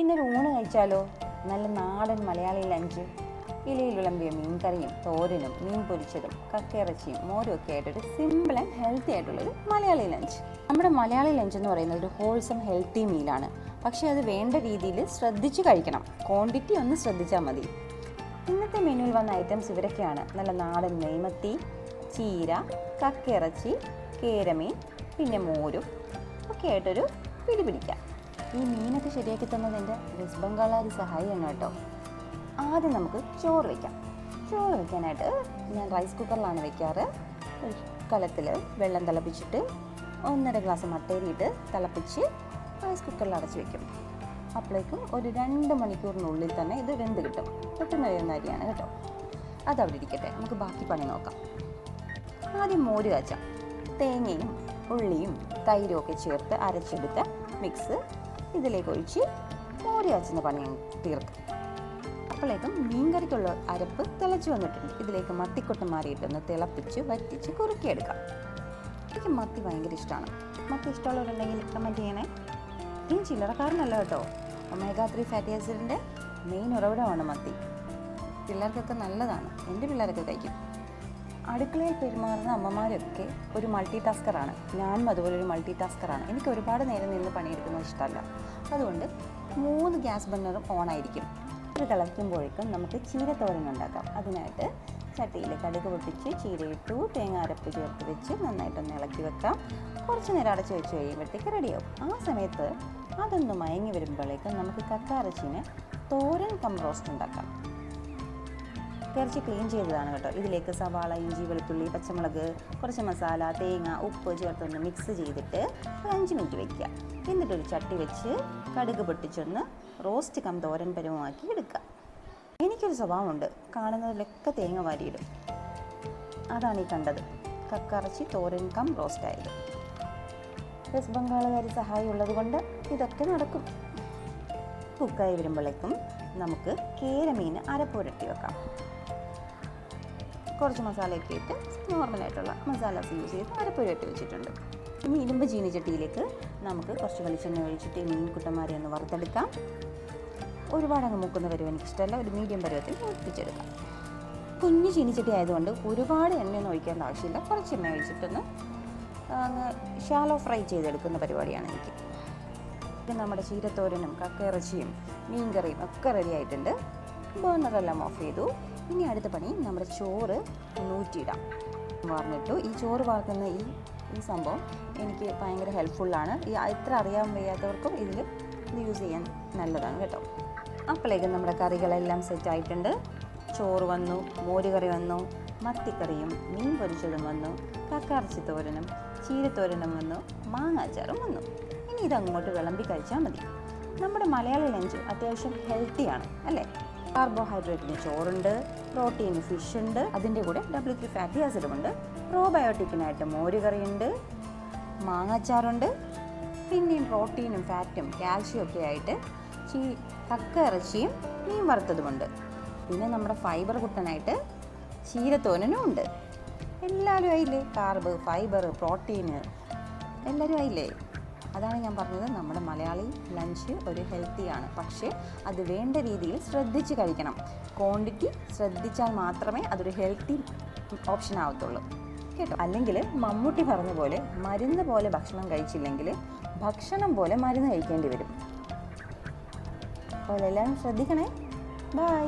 ഇന്നൊരു ഊണ് കഴിച്ചാലോ? നല്ല നാടൻ മലയാളി ലഞ്ച്. ഇലയിൽ വിളമ്പിയ മീൻ കറിയും തോരനും മീൻ പൊരിച്ചതും കക്കയിറച്ചിയും മോരും ഒക്കെ ആയിട്ടൊരു സിമ്പിൾ ആൻഡ് ഹെൽത്തി ആയിട്ടുള്ളൊരു മലയാളി ലഞ്ച്. നമ്മുടെ മലയാളി ലഞ്ച് എന്ന് പറയുന്നത് ഒരു ഹോൾസം ഹെൽത്തി മീലാണ്. പക്ഷേ അത് വേണ്ട രീതിയിൽ ശ്രദ്ധിച്ച് കഴിക്കണം. ക്വാണ്ടിറ്റി ഒന്ന് ശ്രദ്ധിച്ചാൽ മതി. ഇന്നത്തെ മെനുവിൽ വന്ന ഐറ്റംസ് ഇവരൊക്കെയാണ്. നല്ല നാടൻ നെയ്മത്തി, ചീര, കക്കയിറച്ചി, കേരമീൻ, പിന്നെ മോരും ഒക്കെ ആയിട്ടൊരു പിടിപിടിക്കാം. ഈ മീനൊക്കെ ശരിയാക്കി തന്നത് എൻ്റെ വെസ്റ്റ് ബംഗാളുകാരി സഹായിയാണ് കേട്ടോ. ആദ്യം നമുക്ക് ചോറ് വയ്ക്കാം. ചോറ് വയ്ക്കാനായിട്ട് ഞാൻ റൈസ് കുക്കറിലാണ് വയ്ക്കാറ്. ഒരു കലത്തിൽ വെള്ളം തിളപ്പിച്ചിട്ട് 1.5 ഗ്ലാസ് മട്ടേരിയിട്ട് തിളപ്പിച്ച് റൈസ് കുക്കറിൽ അടച്ച് വയ്ക്കും. അപ്പോഴേക്കും ഒരു 2 മണിക്കൂറിനുള്ളിൽ തന്നെ ഇത് വെന്ത് കിട്ടും. പെട്ടെന്ന് വേവുന്ന അരിയാണ് കേട്ടോ. അതവിടെ ഇരിക്കട്ടെ, നമുക്ക് ബാക്കി പണി നോക്കാം. ആദ്യം മോര് കാച്ചാം. തേങ്ങയും ഉള്ളിയും തൈരും ഒക്കെ ചേർത്ത് അരച്ചെടുത്ത മിക്സ് ഇതിലേക്ക് ഒഴിച്ച് മോര് കാച്ചുന്ന പണി തീർക്കും. അപ്പോഴേക്കും മീൻകറിക്കുള്ള അരപ്പ് തിളച്ച് വന്നിട്ടുണ്ട്. ഇതിലേക്ക് മത്തിക്കൊട്ട മാറിയിട്ടൊന്ന് തിളപ്പിച്ച് വറ്റിച്ച് കുറുക്കിയെടുക്കാം. എനിക്ക് മത്തി ഭയങ്കര ഇഷ്ടമാണ്. മത്തി ഇഷ്ടമുള്ളവരുണ്ടെങ്കിൽ കമൻറ്റ് ചെയ്യണേ. ഇനി ചില്ലറക്കാരനല്ല കേട്ടോ, ഒമേഗ 3 ഫാറ്റി ആസിഡിൻ്റെ മെയിൻ ഉറവിടമാണ് മത്തി. പിള്ളേർക്കൊക്കെ നല്ലതാണ്. എൻ്റെ പിള്ളേരൊക്കെ കഴിക്കും. അടുക്കളയിൽ പെരുമാറുന്ന അമ്മമാരൊക്കെ ഒരു മൾട്ടി ടാസ്കറാണ്. ഞാനും അതുപോലെ ഒരു മൾട്ടി ടാസ്കറാണ്. എനിക്ക് ഒരുപാട് നേരം നിന്ന് പണിയെടുക്കുന്നത് ഇഷ്ടമല്ല. അതുകൊണ്ട് 3 ഗ്യാസ് ബർണറും ഓണായിരിക്കും. ഇത് തിളയ്ക്കുമ്പോഴേക്കും നമുക്ക് ചീരത്തോരൻ ഉണ്ടാക്കാം. അതിനായിട്ട് ചട്ടിയിൽ കടുക് പൊട്ടിച്ച് ചീരയിട്ടു, തേങ്ങ അരപ്പ് ചേർത്ത് വെച്ച് നന്നായിട്ടൊന്ന് ഇളക്കി വെക്കാം. കുറച്ച് നേരം അടച്ച് വെച്ച് കഴിയുമ്പോഴത്തേക്ക് റെഡിയാവും. ആ സമയത്ത് അതൊന്ന് മയങ്ങി വരുമ്പോഴേക്കും നമുക്ക് കക്കയിറച്ചിനെ തോരൻ കം റോസ്റ്റ് ഉണ്ടാക്കാം. ഇറച്ചി ക്ലീൻ ചെയ്തതാണ് കേട്ടോ. ഇതിലേക്ക് സവാള, ഇഞ്ചി, വെളുത്തുള്ളി, പച്ചമുളക്, കുറച്ച് മസാല, തേങ്ങ, ഉപ്പ് ചേർത്തൊന്ന് മിക്സ് ചെയ്തിട്ട് 5 മിനിറ്റ് വയ്ക്കുക. എന്നിട്ടൊരു ചട്ടി വെച്ച് കടുക് പൊട്ടിച്ചൊന്ന് റോസ്റ്റ് കം തോരൻ പരുവമാക്കി എടുക്കുക. എനിക്കൊരു സ്വഭാവമുണ്ട്, കാണുന്നതിലൊക്കെ തേങ്ങ വാരിയിടും. അതാണ് ഈ കണ്ടത്, കക്കയിറച്ചി തോരൻ കം റോസ്റ്റ് ആയത്. വെസ്റ്റ് ബംഗാളുകാരി സഹായം ഉള്ളത് കൊണ്ട് ഇതൊക്കെ നടക്കും. കുക്കായി വരുമ്പോഴേക്കും നമുക്ക് കേരമീൻ അരപ്പുരട്ടി വെക്കാം. കുറച്ച് മസാലയൊക്കെ ഇട്ട് നോർമലായിട്ടുള്ള മസാലാസ് യൂസ് ചെയ്ത് അരപ്പുരട്ടി വെച്ചിട്ടുണ്ട്. ഇനി ഇരുമ്പ് ചീനിച്ചട്ടിയിലേക്ക് നമുക്ക് കുറച്ച് വെളിച്ചെണ്ണ ഒഴിച്ചിട്ട് മീൻ കുട്ടന്മാരെ ഒന്ന് വറുത്തെടുക്കാം. ഒരുപാട് അങ്ങ് മൂക്കുന്ന പരുവം എനിക്കിഷ്ടമല്ല, ഒരു മീഡിയം പരുവത്തിൽ ഒഴിപ്പിച്ചെടുക്കാം. കുഞ്ഞു ചീനിച്ചട്ടി ആയതുകൊണ്ട് ഒരുപാട് എണ്ണയൊന്നും ഒഴിക്കേണ്ട ആവശ്യമില്ല. കുറച്ച് എണ്ണ ഒഴിച്ചിട്ടൊന്ന് അങ്ങ് ഷാലോ ഫ്രൈ ചെയ്തെടുക്കുന്ന പരിപാടിയാണ് എനിക്ക്. ഇത് നമ്മുടെ ചീരത്തോരനും കക്കയിറച്ചിയും മീൻ കറിയും ഒക്കെ റെഡി ആയിട്ടുണ്ട്. ബർണറെല്ലാം ഓഫ് ചെയ്തു. ഇനി അടുത്ത പണി നമ്മുടെ ചോറ് ഊറ്റിയിടാം. വാർന്നിട്ടു. ഈ ചോറ് വാർക്കുന്ന ഈ സംഭവം എനിക്ക് ഭയങ്കര ഹെൽപ്ഫുള്ളാണ്. ഇത്ര അറിയാൻ വയ്യാത്തവർക്കും ഇത് യൂസ് ചെയ്യാൻ നല്ലതാണ് കേട്ടോ. അപ്പോഴേക്കും നമ്മുടെ കറികളെല്ലാം സെറ്റായിട്ടുണ്ട്. ചോറ് വന്നു, മോരുകറി വന്നു, മത്തിക്കറിയും മീൻ പൊരിച്ചതും വന്നു, കക്കയിറച്ചി തോരനും ചീരത്തോരനും വന്നു, മാങ്ങാച്ചാറും വന്നു. ഇനി ഇതങ്ങോട്ട് വിളമ്പി കഴിച്ചാൽ മതി. നമ്മുടെ മലയാളി ലഞ്ച് അത്യാവശ്യം ഹെൽത്തിയാണ് അല്ലേ? കാർബോഹൈഡ്രേറ്റിന് ചോറുണ്ട്, പ്രോട്ടീന് ഫിഷ് ഉണ്ട്, അതിൻ്റെ കൂടെ W3 ഫാറ്റി ആസിഡുമുണ്ട്, പ്രോബയോട്ടിക്കിനായിട്ട് മോരുകറിയുണ്ട്, മാങ്ങാച്ചാറുണ്ട്, പിന്നെയും പ്രോട്ടീനും ഫാറ്റും കാൽഷ്യം ഒക്കെ ആയിട്ട് കക്കയിറച്ചിയും മീൻ വറുത്തതുമുണ്ട്. പിന്നെ നമ്മുടെ ഫൈബർ കുട്ടനായിട്ട് ചീരത്തോരനും ഉണ്ട്. എല്ലാവരും ആയില്ലേ? കാർബ്, ഫൈബർ, പ്രോട്ടീന് എല്ലാവരും ആയില്ലേ? അതാണ് ഞാൻ പറഞ്ഞത്, നമ്മുടെ മലയാളി ലഞ്ച് ഒരു ഹെൽത്തിയാണ്. പക്ഷേ അത് വേണ്ട രീതിയിൽ ശ്രദ്ധിച്ച് കഴിക്കണം. ക്വാണ്ടിറ്റി ശ്രദ്ധിച്ചാൽ മാത്രമേ അതൊരു ഹെൽത്തി ഓപ്ഷൻ ആവത്തുള്ളൂ കേട്ടോ. അല്ലെങ്കിൽ മമ്മൂട്ടി പറഞ്ഞ പോലെ മരുന്ന് പോലെ ഭക്ഷണം കഴിച്ചില്ലെങ്കിൽ ഭക്ഷണം പോലെ മരുന്ന് കഴിക്കേണ്ടി വരും. അപ്പോൾ എല്ലാവരും ശ്രദ്ധിക്കണേ. ബൈ.